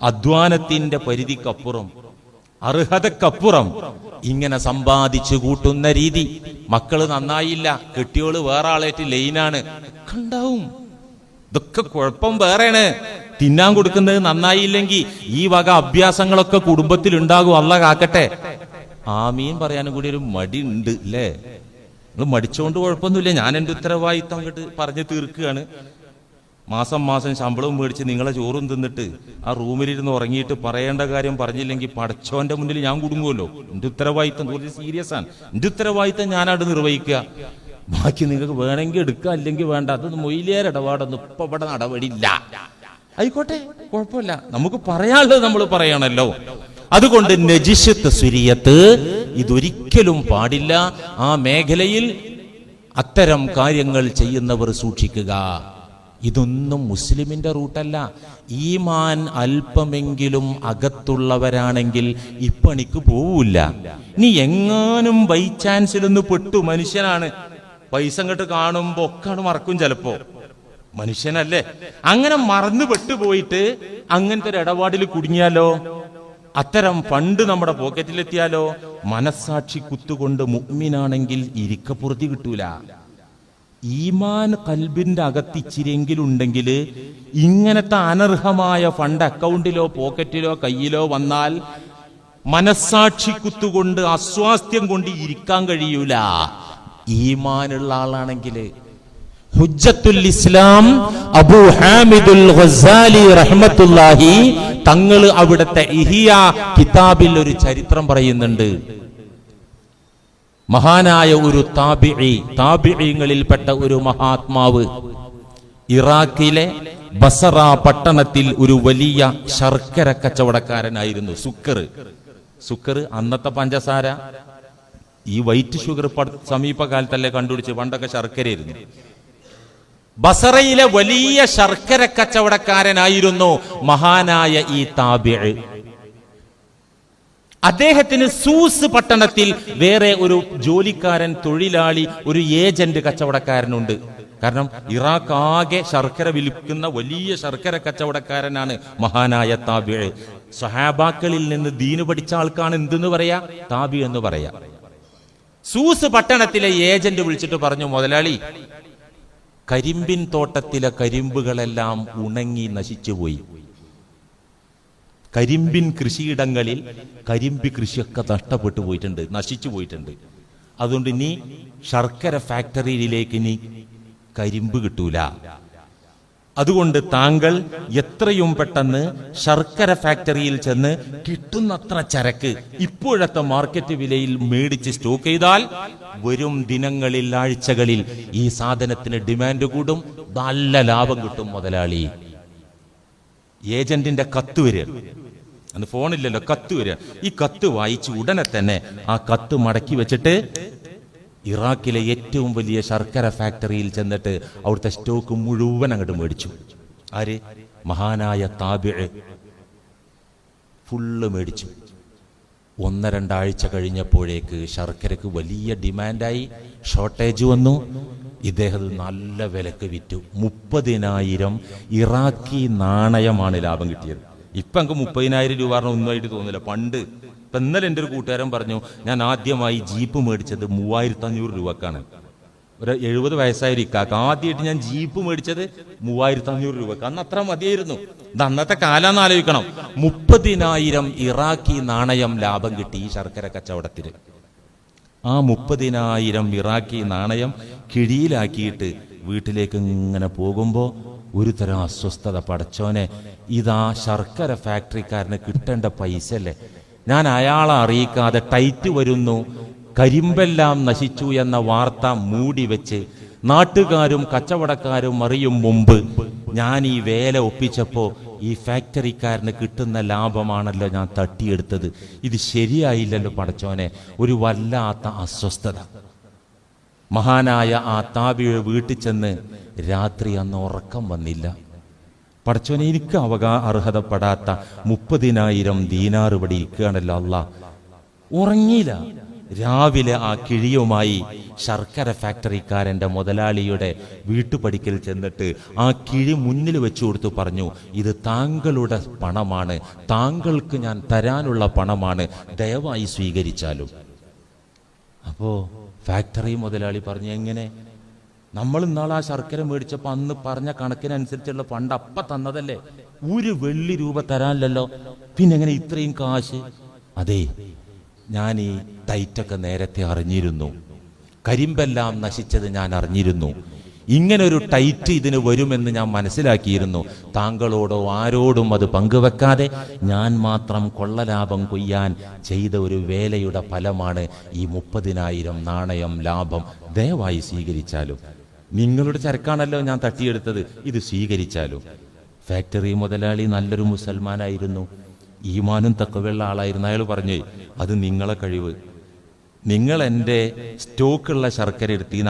അധ്വാനത്തിന്റെ പരിധിക്കപ്പുറം, അർഹതക്കപ്പുറം ഇങ്ങനെ സമ്പാദിച്ചു കൂട്ടുന്ന രീതി. മക്കള് നന്നായില്ല, കെട്ടിയോള് വേറെ ആളായിട്ട് ലൈനാണ്, ഉണ്ടാവും. ഇതൊക്കെ കുഴപ്പം വേറെയാണ്. തിന്നാൻ കൊടുക്കുന്നത് നന്നായില്ലെങ്കിൽ ഈ വക അഭ്യാസങ്ങളൊക്കെ കുടുംബത്തിൽ ഉണ്ടാകും. അല്ലാഹ് കാക്കട്ടെ. ആമീൻ പറയാനും കൂടി ഒരു മടി ഉണ്ട് അല്ലേ? നിങ്ങൾ മടിച്ചോണ്ട് കുഴപ്പമൊന്നുമില്ല. ഞാൻ എൻ്റെ ഉത്തരവാദിത്തം അങ്ങോട്ട് പറഞ്ഞു തീർക്കുകയാണ്. മാസം മാസം ശമ്പളവും മേടിച്ച് നിങ്ങളെ ചോറും തിന്നിട്ട് ആ റൂമിലിരുന്ന് ഉറങ്ങിയിട്ട് പറയേണ്ട കാര്യം പറഞ്ഞില്ലെങ്കിൽ പടച്ചോന്റെ മുന്നിൽ ഞാൻ കുടുങ്ങുമല്ലോ. എൻ്റെ ഉത്തരവാദിത്തം കുറച്ച് സീരിയസ് ആണ്. എൻ്റെ ഉത്തരവാദിത്തം ഞാനവിടെ നിർവഹിക്കുക. ബാക്കി നിങ്ങൾക്ക് വേണമെങ്കിൽ എടുക്കുക, അല്ലെങ്കിൽ വേണ്ട. അതൊന്നും മൊയിലേറെ ഇടപാടൊന്നും ഇപ്പൊ ഇവിടെ നടപടിയില്ല. ആയിക്കോട്ടെ, കുഴപ്പമില്ല. നമുക്ക് പറയാനുള്ളത് നമ്മൾ പറയണല്ലോ. അതുകൊണ്ട് നജിഷ് തസ്വിരിയത്ത് ഇതൊരിക്കലും പാടില്ല. ആ മേഖലയിൽ അത്തരം കാര്യങ്ങൾ ചെയ്യുന്നവർ സൂക്ഷിക്കുക. ഇതൊന്നും മുസ്ലിമിന്റെ റൂട്ടല്ല. ഈമാൻ അല്പമെങ്കിലും അകത്തുള്ളവരാണെങ്കിൽ ഇപ്പണിക്ക് പോവില്ല. നീ എങ്ങാനും ബൈ ചാൻസിലൊന്ന് പെട്ടു, മനുഷ്യനാണ്, പൈസ അങ്ങോട്ട് കാണുമ്പോ ഒക്കാണ് മറക്കും ചിലപ്പോ. മനുഷ്യനല്ലേ? അങ്ങനെ മറന്നു പെട്ടുപോയിട്ട് അങ്ങനത്തെ ഒരു ഇടപാടിൽ കുടുങ്ങിയാലോ, അത്തരം ഫണ്ട് നമ്മുടെ പോക്കറ്റിലെത്തിയാലോ, മനസ്സാക്ഷി കുത്തുകൊണ്ട് മുഅ്മിനാണെങ്കിൽ ഇരിക്കപ്പുറത്തി കിട്ടൂല. ഈമാൻ കൽബിന്റെ അകത്ത് ഇച്ചിരിയെങ്കിലും ഉണ്ടെങ്കിൽ ഇങ്ങനത്തെ അനർഹമായ ഫണ്ട് അക്കൗണ്ടിലോ പോക്കറ്റിലോ കയ്യിലോ വന്നാൽ മനസ്സാക്ഷി കുത്തുകൊണ്ട് അസ്വാസ്ഥ്യം കൊണ്ട് ഇരിക്കാൻ കഴിയൂല. ഈമാനുള്ള ആളാണെങ്കിൽ. ഹുജ്ജത്തുൽ ഇസ്ലാം അബൂ ഹാമിദുൽ ഗസാലി റഹ്മത്തുള്ളാഹി തങ്ങൾ അവിടുത്തെ ഇഹിയാ കിതാബിൽ ഒരു ചരിത്രം പറയുന്നുണ്ട്. മഹാനായ ഒരു താബിഈങ്ങളിൽപ്പെട്ട ഒരു മഹാത്മാവ് ഇറാഖിലെ ബസറ പട്ടണത്തിൽ ഒരു വലിയ ശർക്കര കച്ചവടക്കാരനായിരുന്നു. സുക്കർ അന്നത്തെ പഞ്ചസാര, ഈ വൈറ്റ് ഷുഗർ സമീപകാലത്തല്ലേ കണ്ടുപിടിച്ച്, പണ്ടൊക്കെ ശർക്കരയായിരുന്നു. ബസറയിലെ വലിയ ശർക്കര കച്ചവടക്കാരനായിരുന്നു മഹാനായ ഈ താബിഈ. അദ്ദേഹത്തിന് സൂസ് പട്ടണത്തിൽ വേറെ ഒരു ജോലിക്കാരൻ, തൊഴിലാളി, ഒരു ഏജന്റ് കച്ചവടക്കാരനുണ്ട്. കാരണം ഇറാഖ് ആകെ ശർക്കര വിൽക്കുന്ന വലിയ ശർക്കര കച്ചവടക്കാരനാണ് മഹാനായ താബിഈ. സ്വഹാബാക്കളിൽ നിന്ന് ദീന് പഠിച്ച ആൾക്കാണ് എന്തെന്ന് പറയാ, താബി എന്ന് പറയാ. സൂസ് പട്ടണത്തിലെ ഏജന്റ് വിളിച്ചിട്ട് പറഞ്ഞു, മുതലാളി, കരിമ്പിൻ തോട്ടത്തിലെ കരിമ്പുകളെല്ലാം ഉണങ്ങി നശിച്ചുപോയി. കരിമ്പിൻ കൃഷിയിടങ്ങളിൽ കരിമ്പ് കൃഷിയൊക്കെ നഷ്ടപ്പെട്ടു പോയിട്ടുണ്ട്, നശിച്ചു പോയിട്ടുണ്ട്. അതുകൊണ്ട് ഇനി ശർക്കര ഫാക്ടറിയിലേക്ക് ഇനി കരിമ്പ് കിട്ടൂല. അതുകൊണ്ട് താങ്കൾ എത്രയും പെട്ടെന്ന് ശർക്കര ഫാക്ടറിയിൽ ചെന്ന് കിട്ടുന്നത്ര ചരക്ക് ഇപ്പോഴത്തെ മാർക്കറ്റ് വിലയിൽ മേടിച്ച് സ്റ്റോക്ക് ചെയ്താൽ വരും ദിനങ്ങളിൽ, ആഴ്ചകളിൽ ഈ സാധനത്തിന് ഡിമാൻഡ് കൂടും, നല്ല ലാഭം കിട്ടും മുതലാളി. ഏജന്റിന്റെ കത്ത് വരിക, അന്ന് ഫോണില്ലല്ലോ, കത്ത് വരിക. ഈ കത്ത് വായിച്ച് ഉടനെ തന്നെ ആ കത്ത് മടക്കി വെച്ചിട്ട് ഇറാഖിലെ ഏറ്റവും വലിയ ശർക്കര ഫാക്ടറിയിൽ ചെന്നിട്ട് അവിടുത്തെ സ്റ്റോക്ക് മുഴുവൻ അങ്ങോട്ട് മേടിച്ചു. ആര്? മഹാനായ താബിഈ ഫുള്ള് മേടിച്ചു. 1-2 ആഴ്ച കഴിഞ്ഞപ്പോഴേക്ക് ശർക്കരക്ക് വലിയ ഡിമാൻഡായി, ഷോർട്ടേജ് വന്നു. ഇദ്ദേഹം നല്ല വിലക്ക് വിറ്റു. 30,000 ഇറാഖി നാണയമാണ് ലാഭം കിട്ടിയത്. ഇപ്പൊ നമുക്ക് 30,000 രൂപ ഒന്നുമായിട്ട് തോന്നില്ല. പണ്ട് ഇപ്പൊ ഇന്നലെ എൻ്റെ ഒരു കൂട്ടുകാരൻ പറഞ്ഞു, ഞാൻ ആദ്യമായി ജീപ്പ് മേടിച്ചത് 3,500 രൂപക്കാണ്. ഒരു 70 വയസ്സായ ഒരു ഇക്കാക്ക് ആദ്യമായിട്ട് ഞാൻ ജീപ്പ് മേടിച്ചത് 3,500 രൂപക്ക്. അന്ന് അത്ര മതിയായിരുന്നു. ഇത് അന്നത്തെ കാലാന്ന് ആലോചിക്കണം. 30,000 ഇറാഖി നാണയം ലാഭം കിട്ടി ഈ ശർക്കര കച്ചവടത്തിന്. ആ 30,000 ഇറാഖി നാണയം കിഴിയിലാക്കിയിട്ട് വീട്ടിലേക്ക് ഇങ്ങനെ പോകുമ്പോ ഒരു തരം അസ്വസ്ഥത. പടച്ചോനെ, ഇതാ ശർക്കര ഫാക്ടറിക്കാരന് കിട്ടേണ്ട പൈസ അല്ലേ, ഞാൻ അയാളെ അറിയിക്കാതെ ടൈറ്റ് വരുന്നു, കരിമ്പെല്ലാം നശിച്ചു എന്ന വാർത്ത മൂടി വെച്ച് നാട്ടുകാരും കച്ചവടക്കാരും അറിയും മുമ്പ് ഞാൻ ഈ വേല ഒപ്പിച്ചപ്പോ ഈ ഫാക്ടറിക്കാരന് കിട്ടുന്ന ലാഭമാണല്ലോ ഞാൻ തട്ടിയെടുത്തത്. ഇത് ശരിയായില്ലല്ലോ പടച്ചോനെ. ഒരു വല്ലാത്ത അസ്വസ്ഥത. മഹാനായ ആ താബിഈ വീട്ടിൽ ചെന്ന് രാത്രി അന്ന് ഉറക്കം വന്നില്ല. പടച്ചോനെ, എനിക്ക് അർഹതപ്പെടാത്ത 30,000 ദീനാർ ഇവിടെ ഇരിക്കുകയാണല്ലോ അല്ലാ. ഉറങ്ങിയില്ല. രാവിലെ ആ കിഴിയുമായി ശർക്കര ഫാക്ടറിക്കാരന്റെ മുതലാളിയുടെ വീട്ടുപടിക്കൽ ചെന്നിട്ട് ആ കിഴി മുന്നിൽ വെച്ചു കൊടുത്തു പറഞ്ഞു, ഇത് താങ്കളുടെ പണമാണ്, താങ്കൾക്ക് ഞാൻ തരാനുള്ള പണമാണ്, ദയവായി സ്വീകരിച്ചാലും. അപ്പോ ഫാക്ടറി മുതലാളി പറഞ്ഞു, എങ്ങനെ? നമ്മൾ ഇന്നാൾ ആ ശർക്കര മേടിച്ചപ്പോൾ അന്ന് പറഞ്ഞ കണക്കിനനുസരിച്ചുള്ള ഫണ്ട് അപ്പ തന്നതല്ലേ, 1 വെള്ളി രൂപ തരാനല്ലോ, പിന്നെ എങ്ങനെ ഇത്രയും കാശ്? അതെ, ഞാൻ ഈ ടൈറ്റൊക്കെ നേരത്തെ അറിഞ്ഞിരുന്നു, കരിമ്പെല്ലാം നശിച്ചത് ഞാൻ അറിഞ്ഞിരുന്നു, ഇങ്ങനൊരു ടൈറ്റ് ഇതിന് വരുമെന്ന് ഞാൻ മനസ്സിലാക്കിയിരുന്നു. താങ്കളോടോ ആരോടും അത് പങ്കുവെക്കാതെ ഞാൻ മാത്രം കൊള്ളലാഭം കൊയ്യാൻ ചെയ്ത ഒരു വേലയുടെ ഫലമാണ് ഈ 30,000 നാണയം ലാഭം, ദയവായി സ്വീകരിച്ചാലും. നിങ്ങളുടെ ചരക്കാണല്ലോ ഞാൻ തട്ടിയെടുത്തത്, ഇത് സ്വീകരിച്ചാലും. ഫാക്ടറി മുതലാളി നല്ലൊരു മുസൽമാനായിരുന്നു, ഈമാനും തഖ്വയുള്ള ആളായിരുന്നു. അയാൾ പറഞ്ഞു, അത് നിങ്ങളെ കഴിവ്, നിങ്ങൾ എൻ്റെ സ്റ്റോക്കുള്ള ശർക്കര എടുത്ത്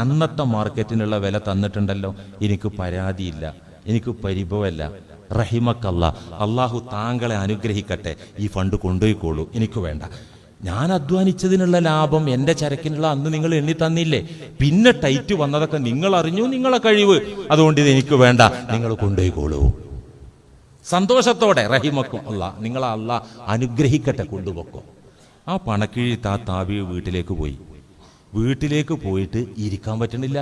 അന്നത്തെ മാർക്കറ്റിനുള്ള വില തന്നിട്ടുണ്ടല്ലോ, എനിക്ക് പരാതിയില്ല, എനിക്ക് പരിഭവമല്ല. റഹിമക്കല്ലാ, അള്ളാഹു താങ്കളെ അനുഗ്രഹിക്കട്ടെ, ഈ ഫണ്ട് കൊണ്ടുപോയിക്കോളൂ, എനിക്ക് വേണ്ട. ഞാൻ അധ്വാനിച്ചതിനുള്ള ലാഭം എൻ്റെ ചരക്കിനുള്ള അന്ന് നിങ്ങൾ എണ്ണി തന്നില്ലേ, പിന്നെ ടൈറ്റ് വന്നതൊക്കെ നിങ്ങൾ അറിഞ്ഞു, നിങ്ങളെ കഴിവ്, അതുകൊണ്ട് ഇത് എനിക്ക് വേണ്ട, നിങ്ങൾ കൊണ്ടുപോയിക്കോളൂ. സന്തോഷത്തോടെ റഹിമക്കും അല്ലാ, നിങ്ങളെ അല്ലാ അനുഗ്രഹിക്കട്ടെ, കൊണ്ടുപോക്കോ. ആ പണക്കിഴി താബി വീട്ടിലേക്ക് പോയിട്ട് ഇരിക്കാൻ പറ്റണില്ല.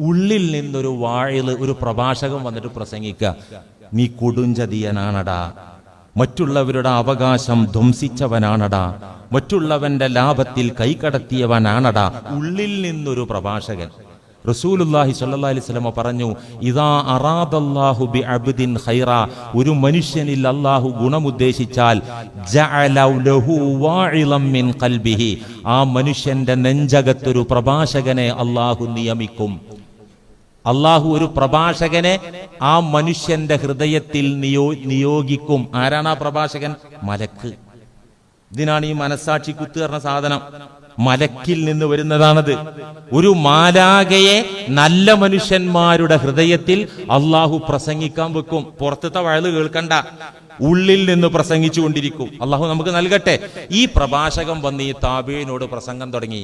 ഉള്ളിൽ നിന്നൊരു വാഴല്, ഒരു പ്രഭാഷകൻ വന്നിട്ട് പ്രസംഗിക്കുക, നീ കൊടുഞ്ചതിയനാണടാ, മറ്റുള്ളവരുടെ അവകാശം ധ്വംസിച്ചവനാണടാ, മറ്റുള്ളവന്റെ ലാഭത്തിൽ കൈകടത്തിയവനാണടാ. ഉള്ളിൽ നിന്നൊരു പ്രഭാഷകൻ. റസൂലുള്ളാഹി സ്വല്ലല്ലാഹി അലൈഹി വസല്ലം പറഞ്ഞു, ഇദാ അറാദല്ലാഹു ബിഅബ്ദിൻ ഖൈറ, ഒരു മനുഷ്യനിൽ അല്ലാഹു ഗുണമുദ്ദേശിച്ചാൽ ജഅല ലഹു വാഇളം മിൻ ഖൽബിഹി, ആ മനുഷ്യന്റെ നെഞ്ചകത്തൊരു പ്രഭാഷകനെ അല്ലാഹു നിയമിക്കും. അല്ലാഹു ഒരു പ്രഭാഷകനെ ആ മനുഷ്യന്റെ ഹൃദയത്തിൽ നിയോഗിക്കും. ആരാണ് ആ പ്രഭാഷകൻ? മലക്ക്. ഇതിനാണ് ഈ മനസ്സാക്ഷി കുത്ത് പറഞ്ഞ സാധനം. മലക്കിൽ നിന്ന് വരുന്നതാണത്. ഒരു മാലാകയെ നല്ല മനുഷ്യന്മാരുടെ ഹൃദയത്തിൽ അള്ളാഹു പ്രസംഗിക്കാൻ വെക്കും. പുറത്തത്തെ വഴല് കേൾക്കണ്ട, ഉള്ളിൽ നിന്ന് പ്രസംഗിച്ചു കൊണ്ടിരിക്കും. അള്ളാഹു നമുക്ക് നൽകട്ടെ. ഈ പ്രഭാഷകൻ വന്ന് ഈ താബീനോട് പ്രസംഗം തുടങ്ങി,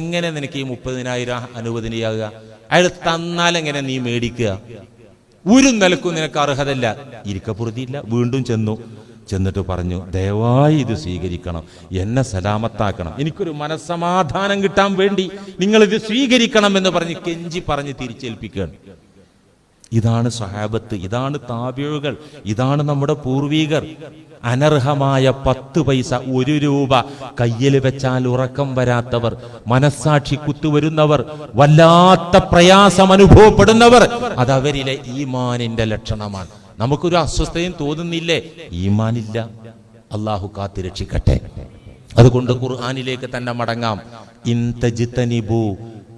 എങ്ങനെ നിനക്ക് ഈ 30,000 അനുവദനീയാകുക? അയാൾ തന്നാൽ എങ്ങനെ നീ മേടിക്കുക? ഒരു നിലക്കും നിനക്ക് അർഹതയില്ല. ഇരിക്കപ്പുറത്തിയില്ല. വീണ്ടും ചെന്നിട്ട് പറഞ്ഞു, ദയവായി ഇത് സ്വീകരിക്കണം, എന്നെ സലാമത്താക്കണം, എനിക്കൊരു മനസ്സമാധാനം കിട്ടാൻ വേണ്ടി നിങ്ങൾ ഇത് സ്വീകരിക്കണം എന്ന് പറഞ്ഞ് കെഞ്ചി പറഞ്ഞ് തിരിച്ചേൽപ്പിക്കുകയാണ്. ഇതാണ് സ്വഹാബത്ത്, ഇതാണ് താബിഉകൾ, ഇതാണ് നമ്മുടെ പൂർവീകർ. അനർഹമായ 10 പൈസ, 1 രൂപ കയ്യിൽ വെച്ചാൽ ഉറക്കം വരാത്തവർ, മനസ്സാക്ഷി കുത്തുവരുന്നവർ, വല്ലാത്ത പ്രയാസം അനുഭവപ്പെടുന്നവർ, അതവരിലെ ഈമാനിന്റെ ലക്ഷണമാണ്. നമുക്കൊരു അസ്വസ്ഥയും തോന്നുന്നില്ലേ? ഈമാനില്ല. അള്ളാഹു കാത്തിരക്ഷിക്കട്ടെ. അതുകൊണ്ട് ഖുർആനിലേക്ക് തന്നെ മടങ്ങാം. ഇൻ തജ്തനിബു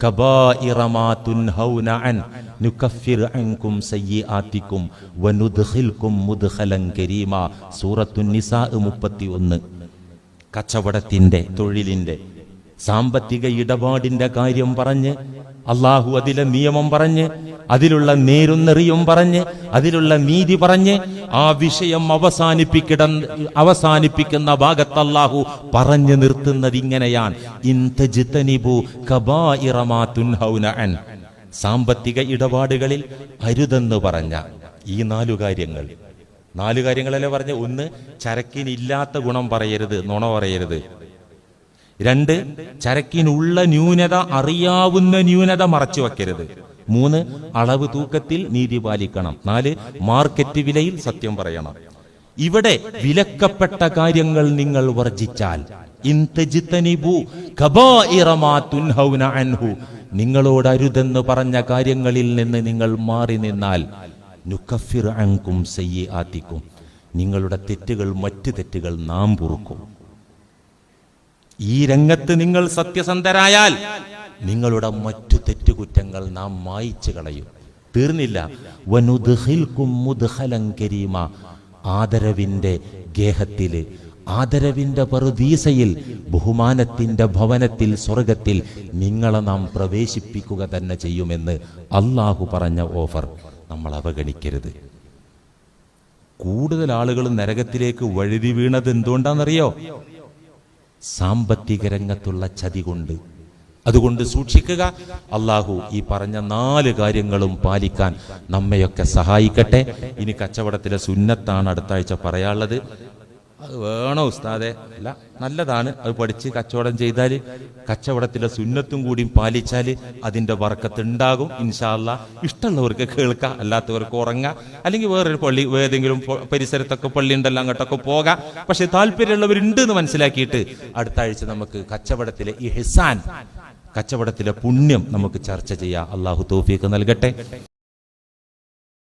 കബായിറ മാ തുൻഹൗന അൻ നുകഫിർ അൻകും സയ്യിആതികും വനുദ്ഖിൽകും മുദ്ഖലൻ കരീമ. സൂറത്തുൻ നിസാ 31. കച്ചവടത്തിന്റെ, തൊഴിലിന്റെ, സാമ്പത്തിക ഇടപാടിന്റെ കാര്യം പറഞ്ഞ് അള്ളാഹു അതിലെ നിയമം പറഞ്ഞ്, അതിലുള്ള നേരുന്നെറിയും പറഞ്ഞ്, അതിലുള്ള നീതി പറഞ്ഞ്, ആ വിഷയം അവസാനിപ്പിക്കുന്ന ഭാഗത്ത് അള്ളാഹു പറഞ്ഞു നിർത്തുന്നത് ഇങ്ങനെയാണ്, ഇൻ തജ്തനിബു കബായിറ മാ തുൻഹൗന അൻ. സാമ്പത്തിക ഇടപാടുകളിൽ അരുതെന്ന് പറഞ്ഞ ഈ 4 കാര്യങ്ങൾ. 4 കാര്യങ്ങളല്ലേ പറഞ്ഞ? 1, ചരക്കിനില്ലാത്ത ഗുണം പറയരുത്, നുണ പറയരുത്. 2, ചരക്കിനുള്ള ന്യൂനത, അറിയാവുന്ന ന്യൂനത മറച്ചു വെക്കരുത്. 3, അളവ് തൂക്കത്തിൽ നീതി പാലിക്കണം. 4, മാർക്കറ്റ് വിലയിൽ സത്യം പറയണം. ഇവിടെ വിലക്കപ്പെട്ട കാര്യങ്ങൾ നിങ്ങൾ വർജിച്ചാൽ, ഇൻ തജ്തനിബു കബായിറ മാ തുൻഹൗന അൻഹു, നിങ്ങളോട് അരുതെന്ന് പറഞ്ഞ കാര്യങ്ങളിൽ നിന്ന് നിങ്ങൾ മാറി നിന്നാൽ, നുകഫിർ അൻകും സയ്യിആതികും, നിങ്ങളുടെ തെറ്റുകൾ, മറ്റ് തെറ്റുകൾ നാം പൊറുക്കും. ഈ രംഗത്ത് നിങ്ങൾ സത്യസന്ധരായാൽ നിങ്ങളുടെ മറ്റു തെറ്റുകുറ്റങ്ങൾ നാം മായിച്ചു കളയും. തീർന്നില്ല, വനുദ്ഖിൽകും മുദ്ഖലൻ കരീമ, ആദരവിന്റെ ഗേഹത്തില്, ആദരവിന്റെ പറുദീസയിൽ, ബഹുമാനത്തിന്റെ ഭവനത്തിൽ, സ്വർഗത്തിൽ നിങ്ങളെ നാം പ്രവേശിപ്പിക്കുക തന്നെ ചെയ്യുമെന്ന് അള്ളാഹു പറഞ്ഞ ഓഫർ നമ്മൾ അവഗണിക്കരുത്. കൂടുതൽ ആളുകൾ നരകത്തിലേക്ക് വഴുതി വീണത് എന്തുകൊണ്ടാണെന്നറിയോ? സാമ്പത്തിക രംഗത്തുള്ള ചതി കൊണ്ട്. അതുകൊണ്ട് സൂക്ഷിക്കുക. അള്ളാഹു ഈ പറഞ്ഞ 4 കാര്യങ്ങളും പാലിക്കാൻ നമ്മയൊക്കെ സഹായിക്കട്ടെ. ഇനി കച്ചവടത്തിലെ സുന്നത്താണ് അടുത്ത ആഴ്ച പറയാനുള്ളത്. അത് വേണോ ഉസ്താദെ? അല്ല, നല്ലതാണ്. അത് പഠിച്ച് കച്ചവടം ചെയ്താൽ, കച്ചവടത്തിലെ സുന്നത്തും കൂടി പാലിച്ചാൽ അതിൻ്റെ ബർക്കത്ത് ഉണ്ടാകും ഇൻഷാ അല്ലാഹ്. ഇഷ്ടമുള്ളവർക്ക് കേൾക്കാം, അല്ലാത്തവർക്ക് ഉറങ്ങാം, അല്ലെങ്കിൽ വേറൊരു പള്ളി, ഏതെങ്കിലും പരിസരത്തൊക്കെ പള്ളി ഉണ്ടല്ലോ, അങ്ങോട്ടൊക്കെ പോകാം. പക്ഷെ താല്പര്യമുള്ളവരുണ്ട് എന്ന് മനസ്സിലാക്കിയിട്ട് അടുത്ത ആഴ്ച നമുക്ക് കച്ചവടത്തിലെ ഇഹ്സാൻ, കച്ചവടത്തിലെ പുണ്യം നമുക്ക് ചർച്ച ചെയ്യാം. അള്ളാഹു തൗഫീഖ് നൽകട്ടെ.